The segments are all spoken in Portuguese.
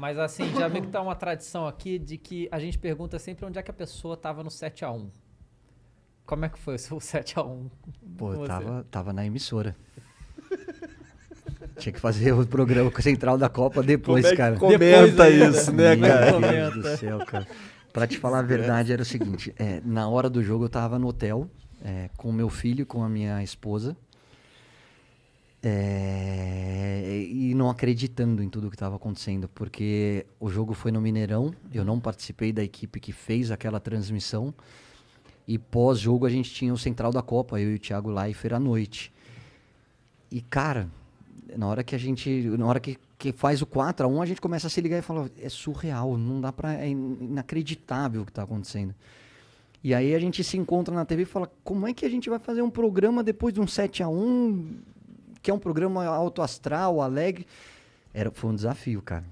Mas assim, já meio que tá uma tradição aqui de que a gente pergunta sempre onde é que a pessoa tava no 7x1. Como é que foi o seu 7x1? Pô, eu tava na emissora. Tinha que fazer o programa central da Copa depois, Como é que cara. comenta Depois isso, ainda. né, cara? Meu Deus do céu, cara. Pra te falar a verdade, era o seguinte. Na hora do jogo, eu tava no hotel com o meu filho, com a minha esposa. E não acreditando em tudo que estava acontecendo, porque o jogo foi no Mineirão, eu não participei da equipe que fez aquela transmissão, e pós-jogo a gente tinha o Central da Copa, eu e o Thiago Leifert à noite. E cara, na hora que faz o 4x1, a gente começa a se ligar e fala, é surreal, não dá pra, é inacreditável o que está acontecendo. E aí a gente se encontra na TV e fala, como é que a gente vai fazer um programa depois de um 7x1, que é um programa alto astral, alegre? Foi um desafio, cara.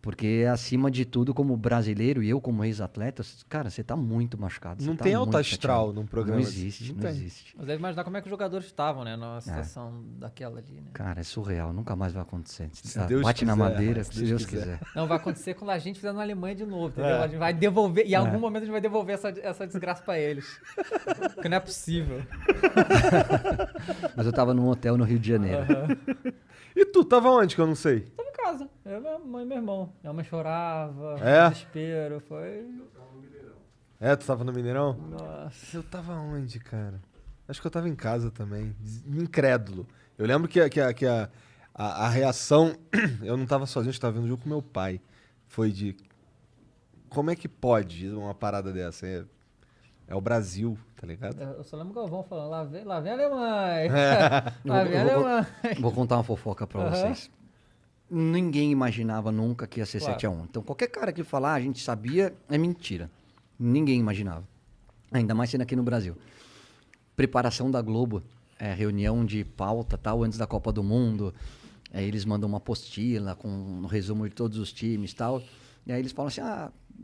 Porque, acima de tudo, como brasileiro e eu como ex-atleta, cara, você tá muito machucado. Não tá tem alto muito astral chateado. num programa. Não existe, não existe. Mas deve imaginar como é que os jogadores estavam, né? Numa situação daquela ali, né? Cara, é surreal. Nunca mais vai acontecer. Se Deus Bate na quiser, madeira, se se Deus Deus quiser. quiser. Não, vai acontecer quando a gente fizer na Alemanha de novo, entendeu? A gente vai devolver, e em algum momento a gente vai devolver essa desgraça pra eles. Porque não é possível. Mas eu tava num hotel no Rio de Janeiro. E tu, tava onde que eu não sei? Tava em casa. Eu, minha mãe e meu irmão. Minha mãe chorava, desespero, foi... Tu tava no Mineirão? Nossa. Eu tava onde, cara? Acho que eu tava em casa também. Incrédulo. Eu lembro que a reação... Eu não tava sozinho, eu tava vendo o jogo com meu pai. Foi de... Como é que pode uma parada dessa? É o Brasil, tá ligado? Eu só lembro o Galvão falando, lá vem a Alemanha. Lá vem a Alemanha. Vou contar uma fofoca pra vocês. Ninguém imaginava nunca que ia ser 7x1. Então, qualquer cara que falar, a gente sabia, é mentira. Ninguém imaginava. Ainda mais sendo aqui no Brasil. Preparação da Globo, reunião de pauta, tal, antes da Copa do Mundo. Eles mandam uma apostila com um resumo de todos os times, tal. E aí eles falam assim,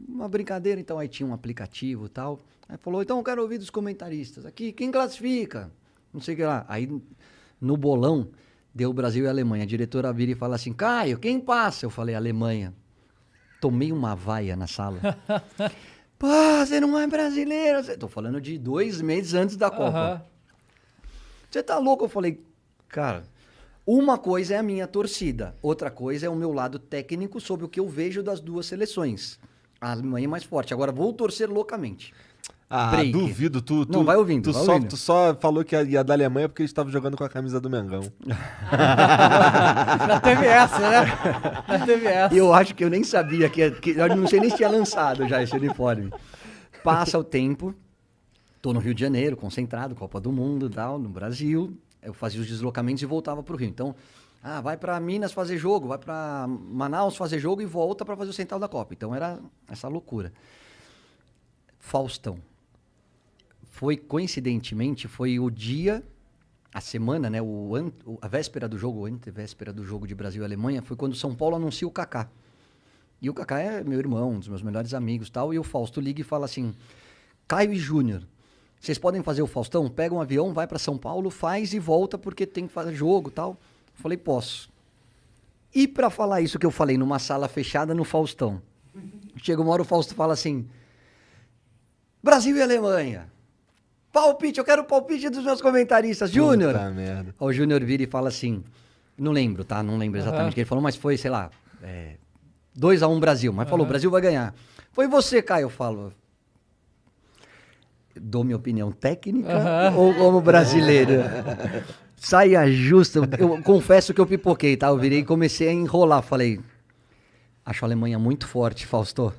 uma brincadeira, então. Aí tinha um aplicativo, tal. Aí falou, então eu quero ouvir dos comentaristas. Aqui, quem classifica? Não sei o que lá. Aí, no bolão, deu Brasil e Alemanha. A diretora vira e fala assim, Caio, quem passa? Eu falei, Alemanha. Tomei uma vaia na sala. Pô, você não é brasileiro. Tô falando de 2 meses antes da Copa. Você tá louco? Eu falei, cara, uma coisa é a minha torcida. Outra coisa é o meu lado técnico sobre o que eu vejo das duas seleções. A Alemanha é mais forte. Agora, vou torcer loucamente. Break. Duvido. Não, vai ouvindo, vai ouvindo. Tu só falou que ia da Alemanha porque eles estavam jogando com a camisa do Mengão. Já teve essa, né? Já teve essa. Eu acho que eu nem sabia que eu não sei nem se tinha lançado já esse uniforme. Passa o tempo, tô no Rio de Janeiro, concentrado, Copa do Mundo, tal, no Brasil. Eu fazia os deslocamentos e voltava pro Rio. Então, vai pra Minas fazer jogo, vai pra Manaus fazer jogo e volta pra fazer o Central da Copa. Então era essa loucura. Faustão. Coincidentemente, foi o dia, a semana, né, a véspera do jogo, antevéspera do jogo de Brasil e Alemanha, foi quando o São Paulo anuncia o Kaká. E o Kaká é meu irmão, um dos meus melhores amigos, tal, e o Fausto liga e fala assim, Caio e Júnior, vocês podem fazer o Faustão? Pega um avião, vai para São Paulo, faz e volta porque tem que fazer jogo, tal. Eu falei, posso. E para falar isso que eu falei numa sala fechada no Faustão, chega uma hora o Fausto fala assim, Brasil e Alemanha. Palpite, eu quero o palpite dos meus comentaristas. Júnior. Puta merda. O Júnior vira e fala assim, não lembro, tá? Não lembro exatamente o que ele falou, mas foi, sei lá, 2x1 Brasil. Mas falou, Brasil vai ganhar. Foi você, Caio, eu falo. Dou minha opinião técnica ou como brasileiro? Saia justa. Eu confesso que eu pipoquei, tá? Eu virei e comecei a enrolar. Falei, acho a Alemanha muito forte, Fausto.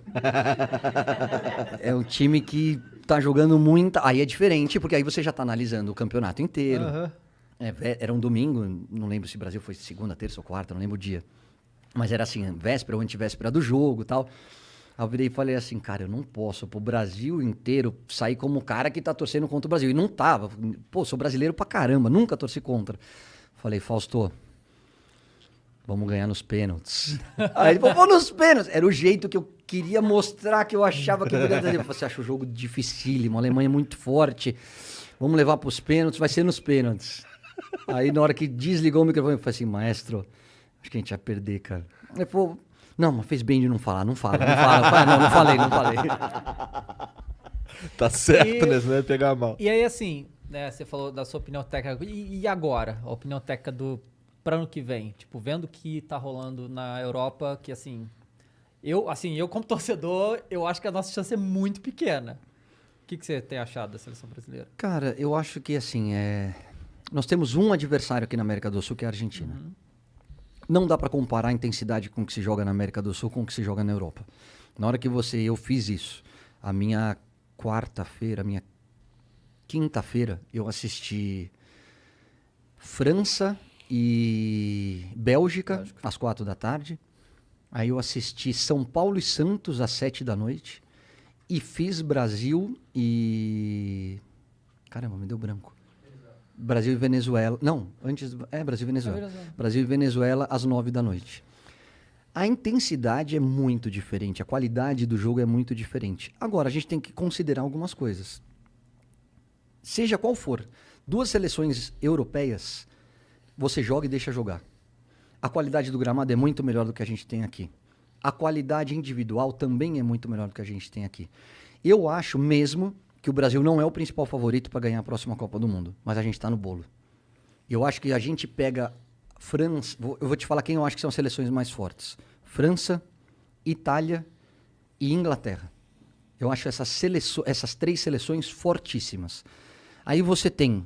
É um time que tá jogando muita... Aí é diferente, porque aí você já tá analisando o campeonato inteiro. Era um domingo, não lembro se o Brasil foi segunda, terça ou quarta, não lembro o dia. Mas era assim, véspera ou antivéspera do jogo e tal. Aí eu virei e falei assim, cara, eu não posso pro Brasil inteiro sair como o cara que tá torcendo contra o Brasil. E não tava. Pô, sou brasileiro pra caramba, nunca torci contra. Falei, Fausto, vamos ganhar nos pênaltis. Aí ele falou, vamos nos pênaltis. Era o jeito que eu queria mostrar que eu achava que... Você acha o jogo dificílimo, a Alemanha é muito forte. Vamos levar pros pênaltis, vai ser nos pênaltis. Aí na hora que desligou o microfone, eu falei assim, maestro, acho que a gente ia perder, cara. Ele falou, Não, mas fez bem de não falar. Não fala. Não falei. Tá certo, né? Você não vai pegar mal. E aí, assim, né, você falou da sua opinião técnica. E agora? A opinião técnica para ano que vem? Tipo, vendo o que tá rolando na Europa, que assim... Eu como torcedor, eu acho que a nossa chance é muito pequena. O que você tem achado da seleção brasileira? Cara, eu acho que assim, nós temos um adversário aqui na América do Sul, que é a Argentina. Não dá para comparar a intensidade com que se joga na América do Sul com o que se joga na Europa. Na hora que eu fiz isso, a minha quinta-feira, eu assisti França e Bélgica, às 4 da tarde. Aí eu assisti São Paulo e Santos às 7 da noite. E fiz Brasil e... Caramba, me deu branco. Brasil e Venezuela. Não, antes... Brasil e Venezuela. Brasil e Venezuela às 9 da noite. A intensidade é muito diferente. A qualidade do jogo é muito diferente. Agora, a gente tem que considerar algumas coisas. Seja qual for, 2 seleções europeias, você joga e deixa jogar. A qualidade do gramado é muito melhor do que a gente tem aqui. A qualidade individual também é muito melhor do que a gente tem aqui. Eu acho mesmo que o Brasil não é o principal favorito para ganhar a próxima Copa do Mundo, mas a gente está no bolo. Eu acho que a gente pega França... Eu vou te falar quem eu acho que são as seleções mais fortes. França, Itália e Inglaterra. Eu acho essas 3 seleções fortíssimas. Aí você tem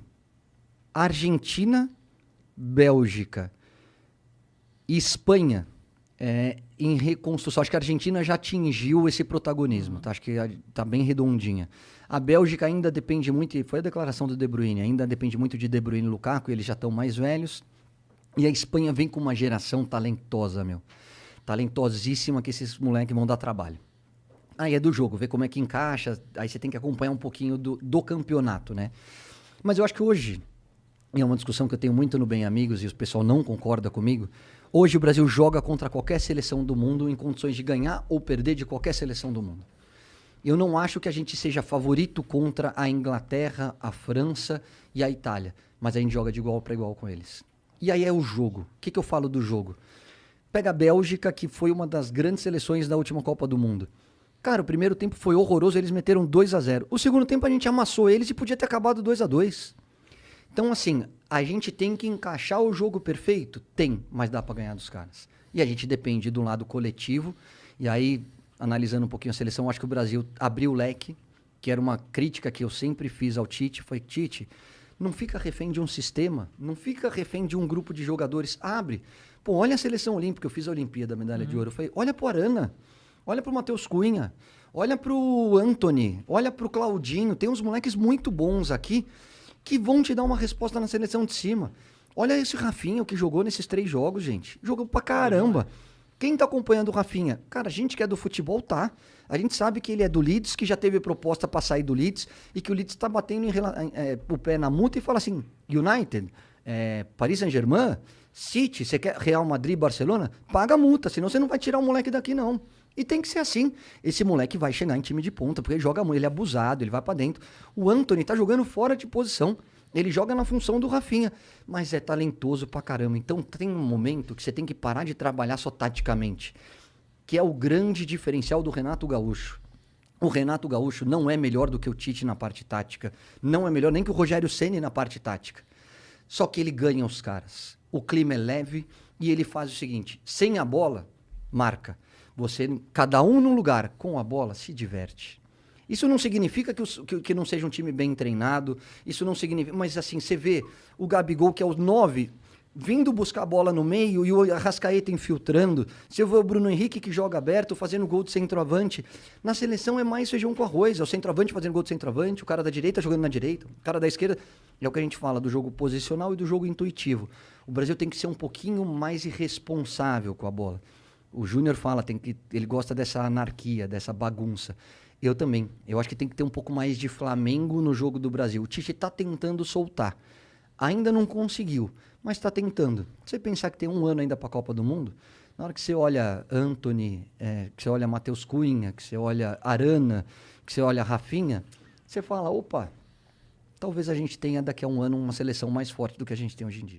Argentina, Bélgica e Espanha em reconstrução. Acho que a Argentina já atingiu esse protagonismo. Tá? Acho que está bem redondinha. A Bélgica ainda depende muito, e foi a declaração do De Bruyne, ainda depende muito de De Bruyne e Lukaku, eles já estão mais velhos. E a Espanha vem com uma geração talentosa, talentosíssima, que esses moleques vão dar trabalho. Aí é do jogo, ver como é que encaixa, aí você tem que acompanhar um pouquinho do campeonato, né? Mas eu acho que hoje, e é uma discussão que eu tenho muito no Bem Amigos, e o pessoal não concorda comigo, hoje o Brasil joga contra qualquer seleção do mundo em condições de ganhar ou perder de qualquer seleção do mundo. Eu não acho que a gente seja favorito contra a Inglaterra, a França e a Itália, mas a gente joga de igual para igual com eles. E aí é o jogo. O que eu falo do jogo? Pega a Bélgica, que foi uma das grandes seleções da última Copa do Mundo. Cara, o primeiro tempo foi horroroso, eles meteram 2-0. O segundo tempo a gente amassou eles e podia ter acabado 2-2. Então, assim, a gente tem que encaixar o jogo perfeito? Tem, mas dá pra ganhar dos caras. E a gente depende do lado coletivo. E aí, analisando um pouquinho a seleção, acho que o Brasil abriu o leque, que era uma crítica que eu sempre fiz ao Tite. Foi, Tite, não fica refém de um sistema, não fica refém de um grupo de jogadores. Abre. Pô, olha a seleção olímpica, eu fiz a Olimpíada, a medalha de ouro. Eu falei, olha pro Arana, olha pro Matheus Cunha, olha pro Antony, olha pro Claudinho. Tem uns moleques muito bons aqui que vão te dar uma resposta na seleção de cima. Olha esse Rafinha, o que jogou nesses 3 jogos, gente. Jogou pra caramba. Quem tá acompanhando o Rafinha? Cara, a gente que é do futebol, tá. A gente sabe que ele é do Leeds, que já teve proposta pra sair do Leeds, e que o Leeds tá batendo o pé na multa e fala assim, United, Paris Saint-Germain, City, você quer Real Madrid, Barcelona? Paga a multa, senão você não vai tirar o moleque daqui, não. E tem que ser assim. Esse moleque vai chegar em time de ponta, porque ele joga muito, ele é abusado, ele vai pra dentro. O Antony tá jogando fora de posição. Ele joga na função do Rafinha, mas é talentoso pra caramba. Então tem um momento que você tem que parar de trabalhar só taticamente, que é o grande diferencial do Renato Gaúcho. O Renato Gaúcho não é melhor do que o Tite na parte tática, não é melhor nem que o Rogério Ceni na parte tática. Só que ele ganha os caras. O clima é leve e ele faz o seguinte, sem a bola, marca. Você, cada um num lugar, com a bola, se diverte. Isso não significa que não seja um time bem treinado, isso não significa... Mas assim, você vê o Gabigol, que é o 9, vindo buscar a bola no meio e o Arrascaeta infiltrando. Você vê o Bruno Henrique, que joga aberto, fazendo gol de centroavante. Na seleção é mais feijão com arroz, é o centroavante fazendo gol de centroavante, o cara da direita jogando na direita, o cara da esquerda... É o que a gente fala do jogo posicional e do jogo intuitivo. O Brasil tem que ser um pouquinho mais irresponsável com a bola. O Júnior fala, ele gosta dessa anarquia, dessa bagunça. Eu também. Eu acho que tem que ter um pouco mais de Flamengo no jogo do Brasil. O Tite está tentando soltar. Ainda não conseguiu, mas está tentando. Se você pensar que tem 1 ano ainda para a Copa do Mundo, na hora que você olha Antony, que você olha Matheus Cunha, que você olha Arana, que você olha Rafinha, você fala, opa, talvez a gente tenha daqui a 1 ano uma seleção mais forte do que a gente tem hoje em dia.